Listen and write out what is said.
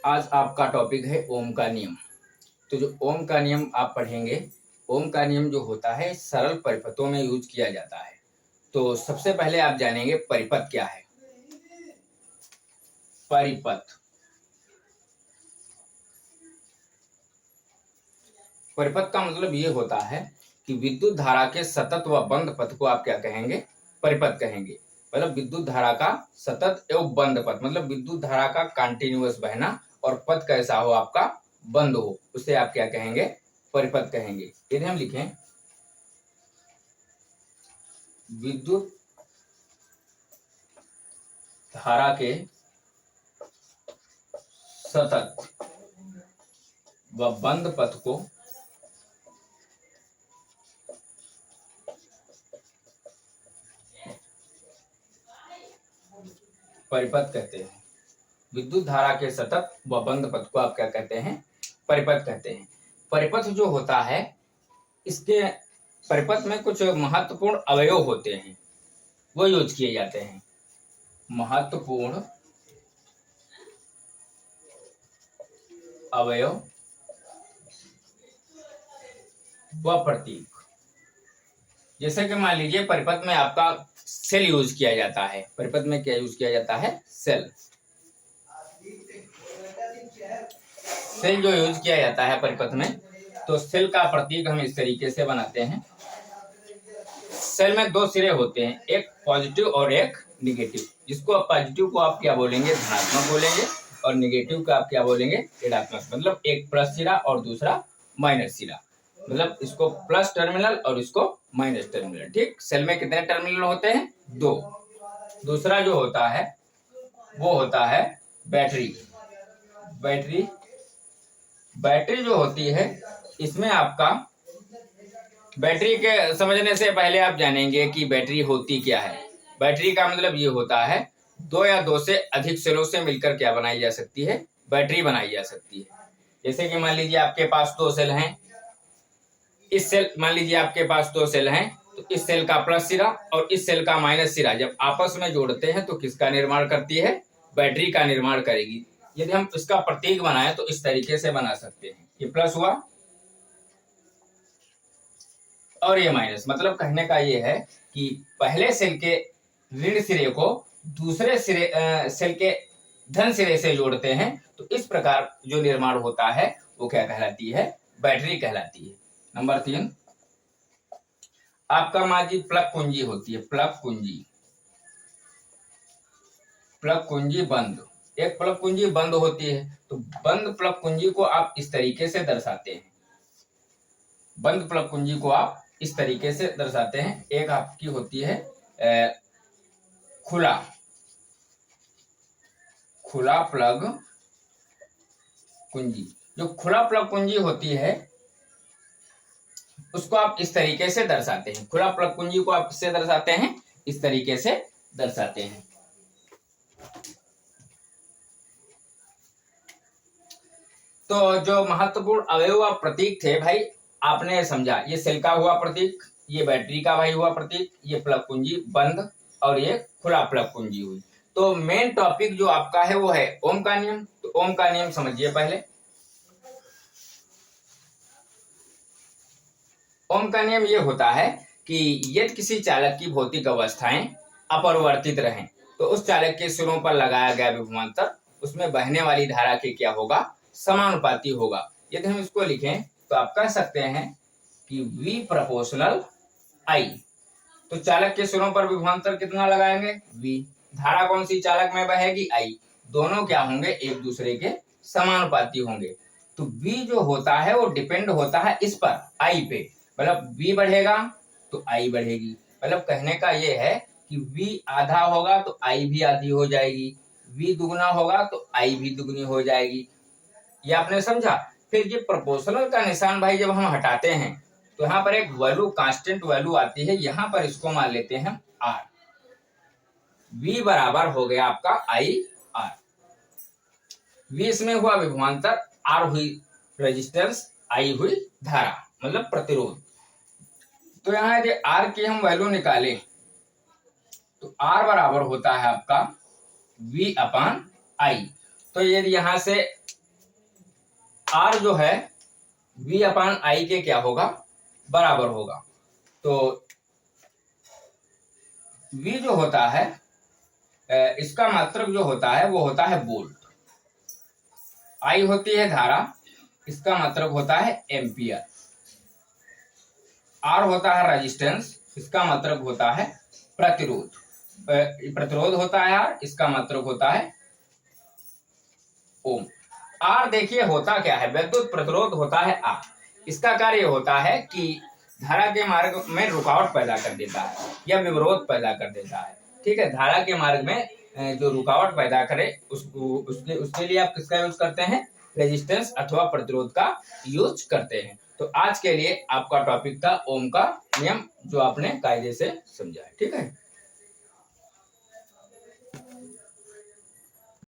आज आपका टॉपिक है ओम का नियम। तो जो ओम का नियम आप पढ़ेंगे, ओम का नियम जो होता है सरल परिपथों में यूज किया जाता है। तो सबसे पहले आप जानेंगे परिपथ क्या है। परिपथ, परिपथ का मतलब ये होता है कि विद्युत धारा के सतत व बंद पथ को आप क्या कहेंगे, परिपथ कहेंगे। मतलब विद्युत धारा का सतत एवं बंद पथ, मतलब विद्युत धारा का कंटिन्यूअस बहना और पथ कैसा हो, आपका बंद हो, उसे आप क्या कहेंगे, परिपथ कहेंगे। यदि हम लिखें विद्युत धारा के सतत व बंद पथ को परिपथ कहते हैं। विद्युत धारा के सतत व बंद पथ को आप क्या कहते हैं, परिपथ कहते हैं। परिपथ जो होता है, इसके परिपथ में कुछ महत्वपूर्ण अवयव होते हैं, वो यूज किए जाते हैं। महत्वपूर्ण अवयव व प्रतीक, जैसे कि मान लीजिए परिपथ में आपका सेल यूज किया जाता है। परिपथ में क्या यूज किया जाता है, सेल। सेल जो यूज किया जाता है परिपथ में, तो सेल का प्रतीक हम इस तरीके से बनाते हैं। सेल में दो सिरे होते हैं, एक पॉजिटिव और एक निगेटिव। जिसको पॉजिटिव को आप क्या बोलेंगे, धनात्मक बोलेंगे, और निगेटिव का आप क्या बोलेंगे, ऋणात्मक। मतलब एक प्लस सिरा और दूसरा माइनस सिरा, मतलब इसको प्लस टर्मिनल और इसको माइनस टर्मिनल। ठीक, सेल में कितने टर्मिनल होते हैं, दो। दूसरा जो होता है वो होता है बैटरी। बैटरी, बैटरी जो होती है, इसमें आपका बैटरी के समझने से पहले आप जानेंगे कि बैटरी होती क्या है। बैटरी का मतलब ये होता है दो या दो से अधिक सेलों से मिलकर क्या बनाई जा सकती है, बैटरी बनाई जा सकती है। जैसे कि मान लीजिए आपके पास दो सेल हैं, इस सेल, मान लीजिए आपके पास दो सेल हैं, तो इस सेल का प्लस सिरा और इस सेल का माइनस सिरा जब आपस में जोड़ते हैं तो किसका निर्माण करती है, बैटरी का निर्माण करेगी। यदि हम इसका प्रतीक बनाएं तो इस तरीके से बना सकते हैं, ये प्लस हुआ और ये माइनस। मतलब कहने का ये है कि पहले सेल के ऋण सिरे को दूसरे सिरे सेल के धन सिरे से जोड़ते हैं, तो इस प्रकार जो निर्माण होता है वो क्या कहलाती है, बैटरी कहलाती है। नंबर 3, आपका मान लीजिए प्लग कुंजी होती है। प्लग कुंजी, प्लग कुंजी बंद। एक प्लग कुंजी बंद होती है, तो बंद प्लग कुंजी को आप इस तरीके से दर्शाते हैं। बंद प्लग कुंजी को आप इस तरीके से दर्शाते हैं। एक आपकी होती है खुला, खुला प्लग कुंजी। जो खुला प्लग कुंजी होती है उसको आप इस तरीके से दर्शाते हैं। खुला प्लग कुंजी को आप किससे दर्शाते हैं, इस तरीके से दर्शाते हैं। तो जो महत्वपूर्ण अवयव व प्रतीक थे भाई, आपने समझा। ये सेल का हुआ प्रतीक, ये बैटरी का भाई हुआ प्रतीक, ये प्लग कुंजी बंद और ये खुला प्लग कुंजी हुई। तो मेन टॉपिक जो आपका है वो है ओम का नियम। तो ओम का नियम समझिए पहले। ओम का नियम ये होता है कि यदि किसी चालक की भौतिक अवस्थाएं अपरिवर्तित रहें तो उस चालक के सिरों पर लगाया गया विभवांतर उसमें बहने वाली धारा के क्या होगा, समानुपाती होगा। यदि हम इसको लिखें तो आप कह सकते हैं कि V प्रोपोर्शनल I। तो चालक के सिरों पर विभवांतर कितना लगाएंगे, V। धारा कौन सी चालक में बहेगी, I। दोनों क्या होंगे, एक दूसरे के समानुपाती होंगे। तो V जो होता है वो डिपेंड होता है इस पर, I पे। मतलब V बढ़ेगा तो I बढ़ेगी। मतलब कहने का ये है कि V आधा होगा तो I भी आधी हो जाएगी, V दुगना होगा तो I भी दुगनी हो जाएगी। ये आपने समझा। फिर ये प्रोपोर्शनल का निशान भाई जब हम हटाते हैं तो यहाँ पर एक वैल्यू, कांस्टेंट वैल्यू आती है, यहाँ पर इसको मान लेते हैं R। V बराबर हो गया आपका I R। V इसमें हुआ विभवांतर, R हुई रेजिस्टेंस, I हुई धारा, मतलब प्रतिरोध। तो यहाँ यदि R की हम वैल्यू निकालें तो R बराबर होता है आपका V अपॉन I। तो यदि यहाँ से आर जो है V अपान आई के क्या होगा, बराबर होगा। तो V जो होता है इसका मात्रक जो होता है वो होता है वोल्ट, आई होती है धारा, इसका मात्रक होता है एम्पियर, आर होता है रेजिस्टेंस, इसका मात्रक होता है प्रतिरोध, प्रतिरोध होता है आर, इसका मात्रक होता है ओम। आर देखिए होता क्या है, विद्युत प्रतिरोध होता है आर, इसका कार्य होता है कि धारा के मार्ग में रुकावट पैदा कर देता है या विरोध पैदा कर देता है। ठीक है, धारा के मार्ग में जो रुकावट पैदा करे उसके लिए आप किसका यूज करते हैं, रेजिस्टेंस अथवा प्रतिरोध का यूज करते हैं। तो आज के लिए आपका टॉपिक था ओम का नियम, जो आपने कायदे से समझा है। ठीक है।